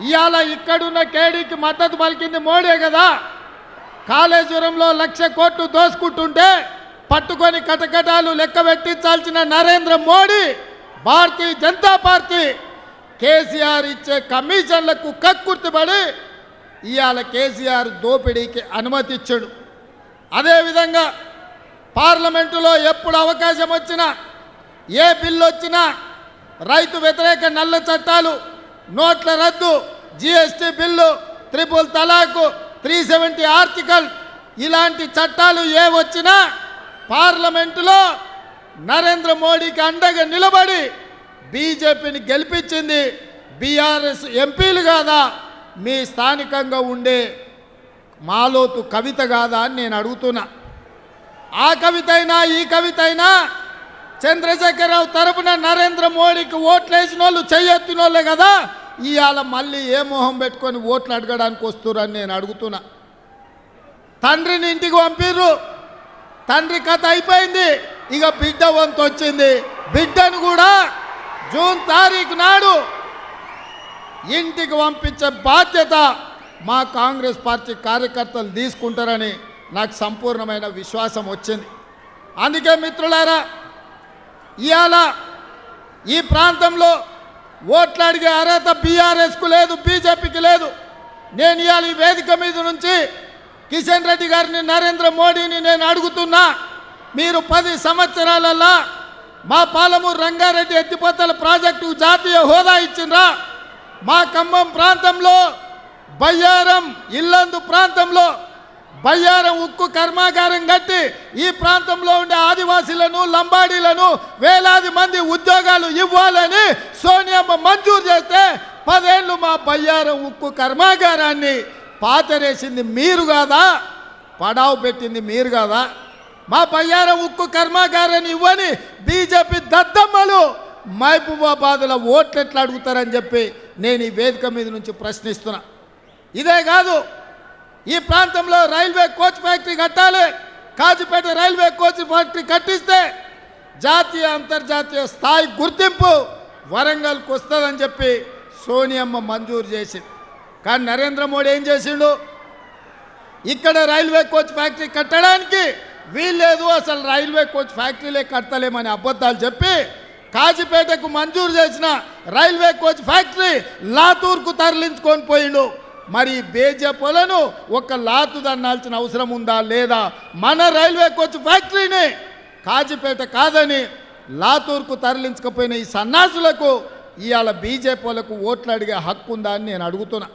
ఇవాళ ఇక్కడున్న కేడీకి మద్దతు పలికింది మోడీ కదా. కాళేశ్వరంలో 1,00,000 కోట్లు దోసుకుంటుంటే పట్టుకొని కటకటాలు లెక్క పెట్టించాల్సిన నరేంద్ర మోడీ, భారతీయ జనతా పార్టీ కేసీఆర్ ఇచ్చే కమిషన్లకు కక్కుర్తిపడి ఇవాళ కేసీఆర్ దోపిడీకి అనుమతి ఇచ్చాడు. అదేవిధంగా పార్లమెంటులో ఎప్పుడు అవకాశం వచ్చినా, ఏ బిల్లు వచ్చినా రైతు వ్యతిరేక నల్ల చట్టాలు, నోట్ల రద్దు, జిఎస్టీ బిల్లు, ట్రిపుల్ తలాకు, 370 ఆర్టికల్ ఇలాంటి చట్టాలు ఏ వచ్చినా పార్లమెంటులో నరేంద్ర మోడీకి అండగా నిలబడి బీజేపీని గెలిపించింది బీఆర్ఎస్ ఎంపీలు కాదా, మీ స్థానికంగా ఉండే మాలోతు కవిత కాదా అని నేను అడుగుతున్నా. ఆ కవిత అయినా ఈ కవిత అయినా చంద్రశేఖరరావు తరపున నరేంద్ర మోడీకి ఓట్లు వేసిన వాళ్ళు చెయ్యెత్తిన వాళ్ళే కదా. ఇవాళ మళ్ళీ ఏ మొహం పెట్టుకొని ఓట్లు అడగడానికి వస్తురని నేను అడుగుతున్నా. తండ్రిని ఇంటికి పంపిర్రు, తండ్రి కథ అయిపోయింది, ఇక బిడ్డ వంతు వచ్చింది. బిడ్డను కూడా జూన్ 1 తారీఖు నాడు ఇంటికి పంపించే బాధ్యత మా కాంగ్రెస్ పార్టీ కార్యకర్తలు తీసుకుంటారని నాకు సంపూర్ణమైన విశ్వాసం వచ్చింది. అందుకే మిత్రులారా, ఇవాళ ఈ ప్రాంతంలో ఓట్లు అడిగే అర్హత బీఆర్ఎస్కు లేదు, బీజేపీకి లేదు. నేను ఇవాళ ఈ వేదిక మీద నుంచి కిషన్ రెడ్డి గారిని, నరేంద్ర మోడీని నేను అడుగుతున్నా, మీరు 10 సంవత్సరాలలో మా పాలమూరు రంగారెడ్డి ఎత్తిపోతల ప్రాజెక్టు జాతీయ హోదా ఇచ్చిండ్రా? మా ఖమ్మం ప్రాంతంలో బయ్యారం, ఇల్లందు ప్రాంతంలో బయ్యారం ఉక్కు కర్మాగారం కట్టి ఈ ప్రాంతంలో ఉండే ఆదివాసీలను, లంబాడీలను వేలాది మంది ఉద్యోగాలు ఇవ్వాలని సోనియమ్మ మంజూరు చేస్తే 10 ఏళ్ళు మా బయ్యారం ఉక్కు కర్మాగారాన్ని పాతరేసింది మీరు కాదా? పడావు పెట్టింది మీరు కాదా? మా బయ్యారం ఉక్కు కర్మాగారాన్ని ఇవ్వని బీజేపీ దద్దమ్మలు మహబూబాబాద్లో ఓట్లు ఎట్లా అడుగుతారని చెప్పి నేను ఈ వేదిక మీద నుంచి ప్రశ్నిస్తున్నా. ఇదే కాదు, ఈ ప్రాంతంలో రైల్వే కోచ్ ఫ్యాక్టరీ కట్టాలి. కాజీపేట రైల్వే కోచ్ ఫ్యాక్టరీ కట్టిస్తే జాతీయ అంతర్జాతీయ స్థాయి గుర్తింపు వరంగల్కి వస్తుందని చెప్పి సోనియమ్మ మంజూరు చేసింది. కానీ నరేంద్ర మోడీ ఏం చేసిండు? ఇక్కడ రైల్వే కోచ్ ఫ్యాక్టరీ కట్టడానికి వీల్లేదు, అసలు రైల్వే కోచ్ ఫ్యాక్టరీలే కట్టలేమని అబద్ధాలు చెప్పి కాజీపేటకు మంజూరు చేసిన రైల్వే కోచ్ ఫ్యాక్టరీ లాతూర్కు తరలించుకొని పోయిండు. మరి బీజేపీలను ఒక లాతు దన్నాల్సిన అవసరం ఉందా లేదా? మన రైల్వే కోచ్ ఫ్యాక్టరీని కాజీపేట కాదని లాతూర్కు తరలించకపోయిన ఈ సన్నాసులకు ఇవాళ బీజేపీలకు ఓట్లు అడిగే హక్కు ఉందా అని నేను అడుగుతున్నా.